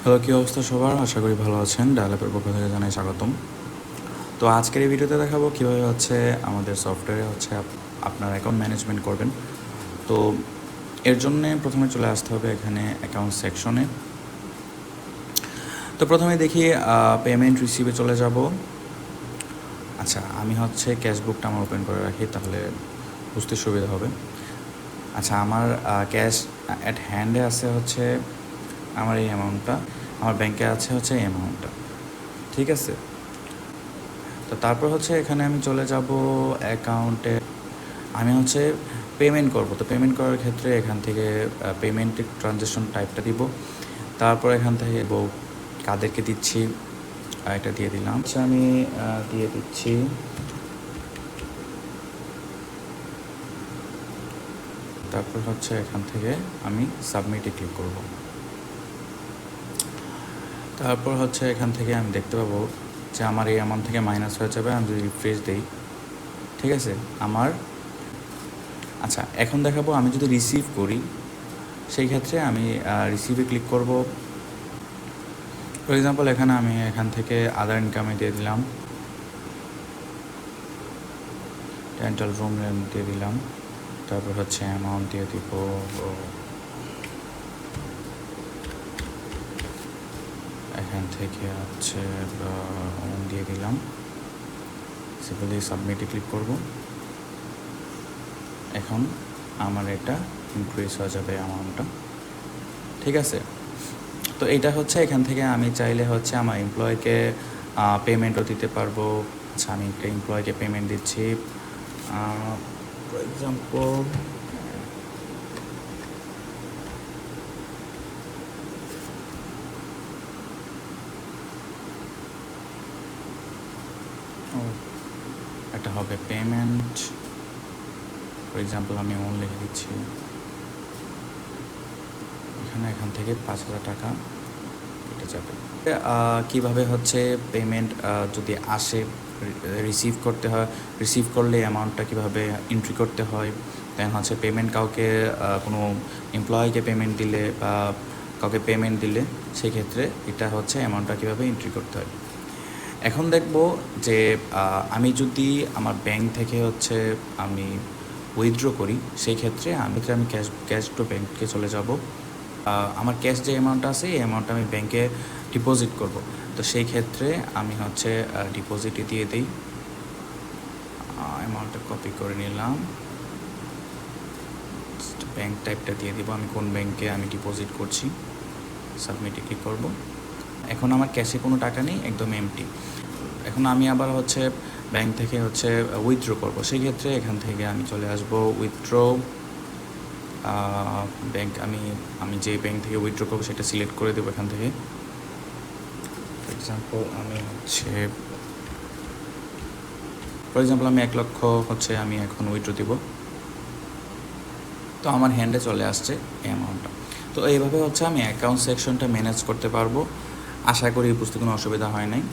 Hello, কী অবস্থা সবার? আশা করি ভালো আছেন। ডায়ালপের পক্ষ থেকে জানাই স্বাগতম। তো আজকের এই ভিডিওতে দেখাবো কীভাবে আমাদের সফটওয়্যারে আপনার অ্যাকাউন্ট ম্যানেজমেন্ট করবেন। তো এর জন্যে প্রথমে চলে আসতে হবে এখানে অ্যাকাউন্ট সেকশনে। তো প্রথমে দেখি পেমেন্ট রিসিভে চলে যাব। আচ্ছা, আমি ক্যাশবুকটা আমার ওপেন করে রাখি, তাহলে বুঝতে সুবিধা হবে। আচ্ছা, আমার ক্যাশ অ্যাট হ্যান্ডে আছে আমার এই অ্যামাউন্টটা, আমার ব্যাংকে আছে এই অ্যামাউন্টটা, ঠিক আছে। তো তারপর এখানে আমি চলে যাব অ্যাকাউন্টে। আমি পেমেন্ট করব। তো পেমেন্ট করার ক্ষেত্রে এখান থেকে পেমেন্টের ট্রানজ্যাকশন টাইপটা দিব। তারপর এখান থেকে কাদেরকে দিচ্ছি এটা দিয়ে দিলাম। আচ্ছা, আমি দিয়ে দিচ্ছি। তারপর এখান থেকে আমি সাবমিটে ক্লিক করব। তারপর এখান থেকে আমি দেখতে পাবো যে আমার এই অ্যামাউন্ট থেকে মাইনাস হয়ে যাবে। আমি যদি রিফ্রেশ দিই, ঠিক আছে, আচ্ছা, এখন দেখাবো আমি যদি রিসিভ করি, সেই ক্ষেত্রে আমি রিসিভে ক্লিক করব। ফর এক্সাম্পল এখানে আমি এখান থেকে আদার ইনকামে দিয়ে দিলাম, রেন্টাল রুম রেন্ট দিয়ে দিলাম। তারপর অ্যামাউন্ট দিয়ে দিব এখান থেকে দিয়ে দিলাম। সিম্পলি সাবমিটে ক্লিক করব। এখন আমার এটা ইনক্রিজ হয়ে যাবে অ্যামাউন্টটা, ঠিক আছে। তো এইটা এখান থেকে আমি চাইলে আমার এমপ্লয়কে পেমেন্টও দিতে পারবো। আচ্ছা, আমি একটা এমপ্লয়কে পেমেন্ট দিচ্ছি। ফর এক্সাম্পল এটা হবে পেমেন্ট। ফর এক্সাম্পল আমি লিখে দিচ্ছি এখান থেকে 5,000 টাকা কেটে যাবে। কীভাবে পেমেন্ট যদি আসে রিসিভ করতে হয়, রিসিভ করলে অ্যামাউন্টটা কীভাবে এন্ট্রি করতে হয়, দেন পেমেন্ট কাউকে কোনো এমপ্লয়িকে পেমেন্ট দিলে বা কাউকে পেমেন্ট দিলে সেই ক্ষেত্রে এটা অ্যামাউন্টটা কীভাবে এন্ট্রি করতে হয়। এখন দেখব যে আমি যদি আমার ব্যাংক থেকে আমি উইথড্র করি, সেই ক্ষেত্রে আমি ক্যাশ টু ব্যাংকে চলে যাব। আমার ক্যাশ যে অ্যামাউন্টটা আছে এই অ্যামাউন্টটা আমি ব্যাংকে ডিপোজিট করব। তো সেই ক্ষেত্রে আমি ডিপোজিটে দিয়ে দিই। অ্যামাউন্টটা কপি করে নিলাম, ব্যাংক টাইপটা দিয়ে দিব, আমি কোন ব্যাংকে আমি ডিপোজিট করছি। সাবমিটে ক্লিক করব। এখন আমার ক্যাশে কোনো টাকা নেই, একদম এমটি। এখন আমি আবার ব্যাংক থেকে উইথড্র করব। সেই ক্ষেত্রে এখান থেকে আমি চলে আসব উইথড্র ব্যাংক। আমি যে ব্যাংক থেকে উইথড্র করবো সেটা সিলেক্ট করে দেবো এখান থেকে। ফর এক্সাম্পল আমি 1 লক্ষ আমি এখন উইথড্র দিব। তো আমার হ্যান্ডে চলে আসছে এই অ্যামাউন্টটা। তো এইভাবে আমি অ্যাকাউন্ট সেকশনটা ম্যানেজ করতে পারবো। আশা করি বুঝতে কোনো অসুবিধা হয় নাই।